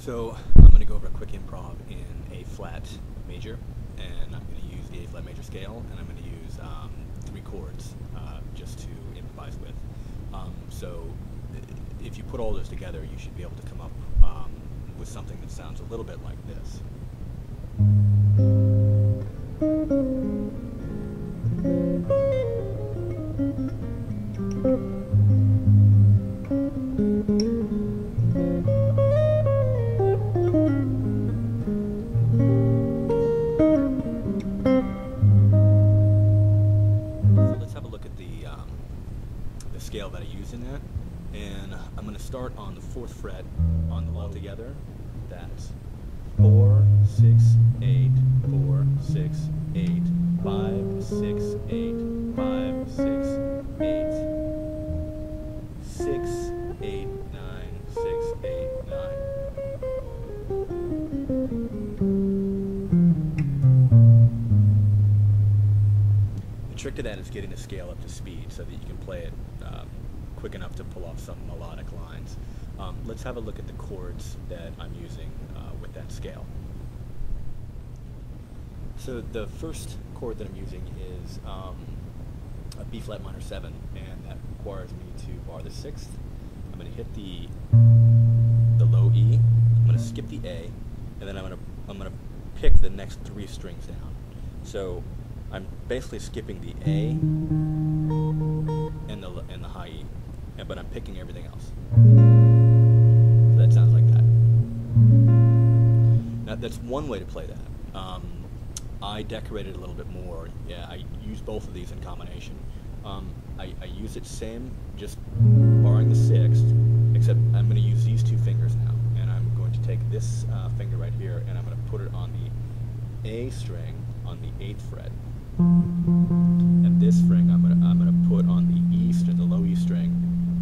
So I'm going to go over a quick improv in A flat major, and I'm going to use the A flat major scale, and I'm going to use 3 chords just to improvise with. So if you put all those together, you should be able to come up with something that sounds a little bit like this. So let's have a look at the scale that I use in that, and I'm going to start on the 4th fret on the low together. That's 4, 6, 8, 4, 6, 8, 5, 6, 8, 5, 6, 8, 6, 8, 9, 6, 8, 9. The trick to that is getting the scale up to speed so that you can play it quick enough to pull off some melodic lines. Let's have a look at the chords that I'm using with that scale. So the first chord that I'm using is a B flat minor 7, and that requires me to bar the 6th. I'm going to hit the low E. I'm going to skip the A, and then I'm going to pick the next 3 strings down. So I'm basically skipping the A and the high E, but I'm picking everything else. So that sounds like that. Now that's one way to play that. I decorated a little bit more. Yeah, I use both of these in combination. I use it same, just barring the 6th, except I'm going to use these 2 fingers now, and I'm going to take this finger right here, and I'm going to put it on the A string on the 8th fret, and this string I'm going to put on the E string, the low E string,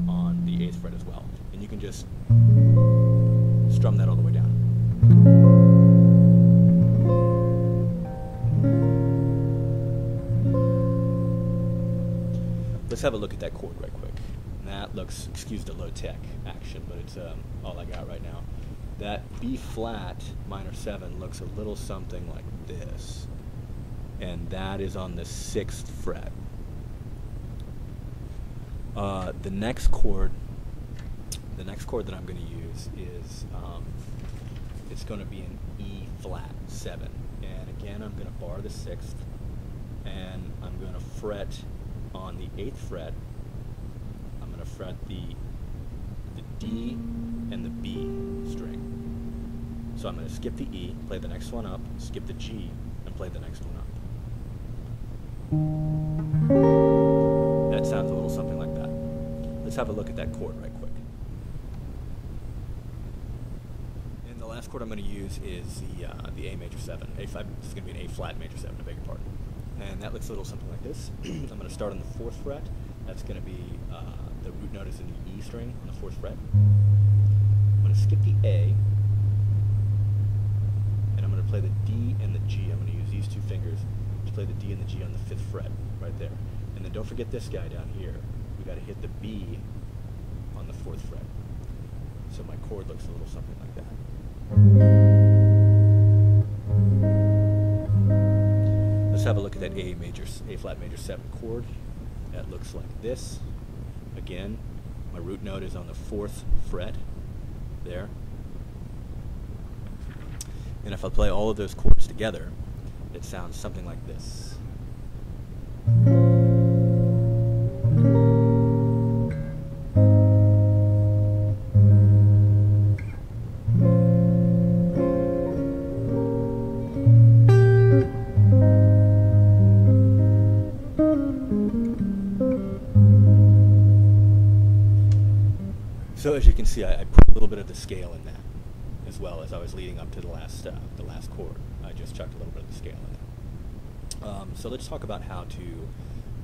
on the 8th fret as well, and you can just strum that all the way down. Let's have a look at that chord right quick. And that looks, excuse the low-tech action, but it's all I got right now. That B flat minor 7 looks a little something like this, and that is on the 6th fret. The next chord that I'm going to use is it's going to be an E flat 7, and again I'm going to bar the 6th, and I'm going to fret on the 8th fret. I'm going to fret the D and the B string. So I'm going to skip the E, play the next one up, skip the G, and play the next one up. That sounds a little something like that. Let's have a look at that chord right quick. And the last chord I'm going to use is the A major 7. This is going to be an A flat major 7, I beg your pardon. And that looks a little something like this. I'm going to start on the 4th fret. That's going to be the root note is in the E string on the 4th fret. I'm going to skip the A, and I'm going to play the D and the G. I'm going to use these 2 fingers to play the D and the G on the 5th fret, right there. And then don't forget this guy down here. We got to hit the B on the 4th fret. So my chord looks a little something like that. Let's have a look at that A flat major 7 chord. That looks like this. Again, my root note is on the 4th fret there. And if I play all of those chords together, it sounds something like this. So as you can see, I put a little bit of the scale in that, as well as I was leading up to the last chord. I just chucked a little bit of the scale in there. So let's talk about how to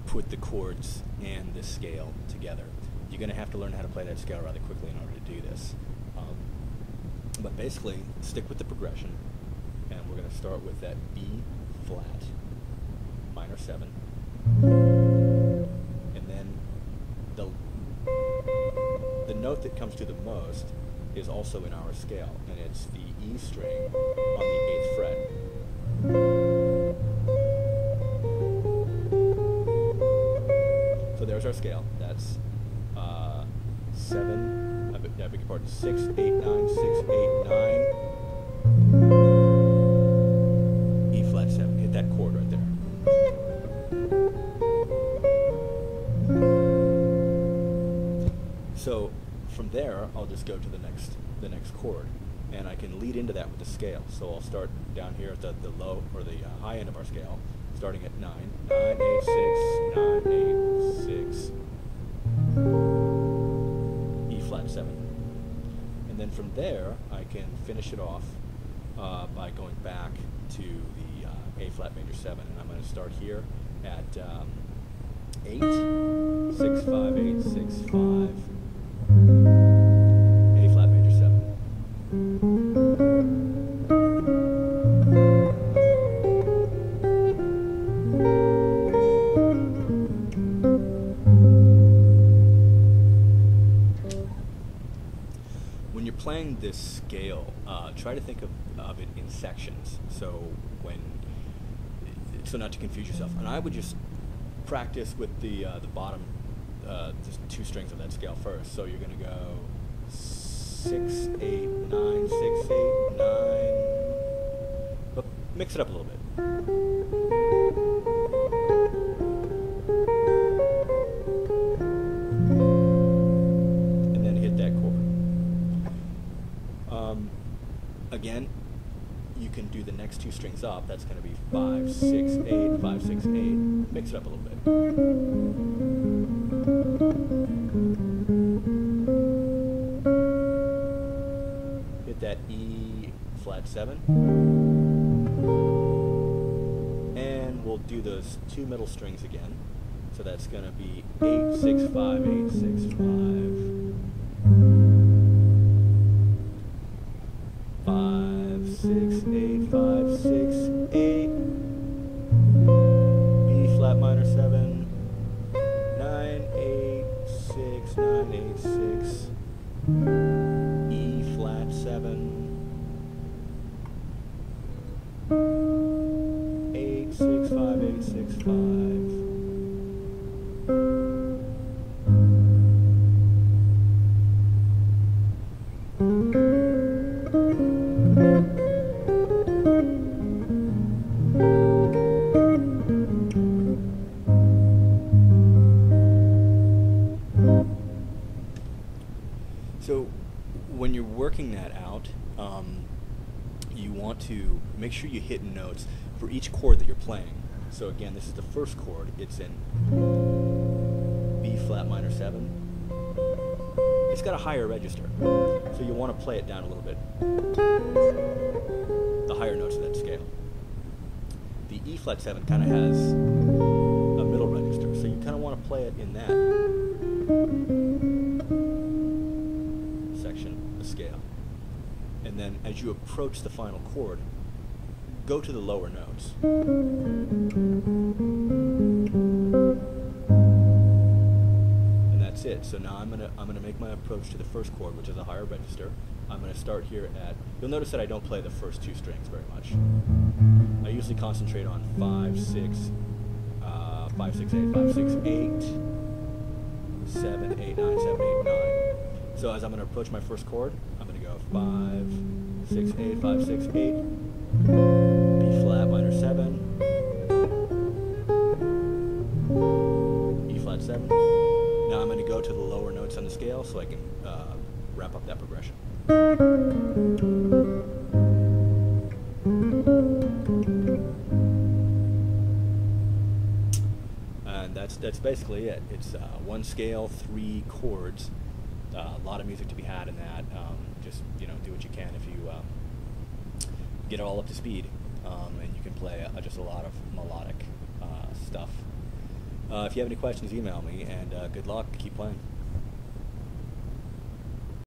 put the chords and the scale together. You're going to have to learn how to play that scale rather quickly in order to do this. But basically, stick with the progression, and we're going to start with that B flat minor 7, and then the note that comes to the most is also in our scale, and it's the E string on the 8th fret. So there's our scale. That's 7, I beg your pardon, 6, 8, 9, 6, 8, 9, E flat 7. Hit that chord right there. So from there, I'll just go to the next chord, and I can lead into that with the scale. So I'll start down here at the low or the high end of our scale, starting at 9, 9, 8, 6, 9, 8, 6, E flat 7, and then from there I can finish it off by going back to the A flat major 7, and I'm going to start here at 8, 6, 5, 8, 6, 5. A flat major 7. When you're playing this scale, try to think of it in sections. So not to confuse yourself. And I would just practice with the bottom. Just 2 strings of that scale first. So you're going to go 6, 8, 9, 6, 8, 9. But mix it up a little bit. And then hit that chord. Again, you can do the next 2 strings up. That's going to be 5, 6, 8, 5, 6, 8. Mix it up a little bit. Hit that E flat 7. And we'll do those 2 middle strings again. So that's going to be 8, 6, 5, 8, 6, 5. 5, 6, 8, 5, 6, 8. B flat minor 7. 9, 8, 6, 9, 8, 6. E flat 7. 8, 6, 5, 8, 6, 5. So when you're working that out, you want to make sure you hit notes for each chord that you're playing. So again, this is the first chord. It's in B flat minor 7. It's got a higher register, so you want to play it down a little bit. The higher notes of that scale. The E flat 7 kind of has a middle register, so you kind of want to play it in that section of the scale. And then as you approach the final chord, go to the lower notes. And that's it. So now I'm gonna make my approach to the first chord, which is a higher register. I'm gonna start here at, you'll notice that I don't play the first 2 strings very much. I usually concentrate on 5, 6, 5, 6, 8, 5, 6, 8, 7, 8, 9, 7, 8, 9. So as I'm going to approach my first chord, I'm going to go 5, 6, 8, 5, 6, 8, B flat minor 7, E flat 7. Now I'm going to go to the lower notes on the scale so I can wrap up that progression. And that's basically it. It's 1 scale, 3 chords. A lot of music to be had in that. Just do what you can if you get it all up to speed, and you can play just a lot of melodic stuff. If you have any questions, email me, and good luck. Keep playing.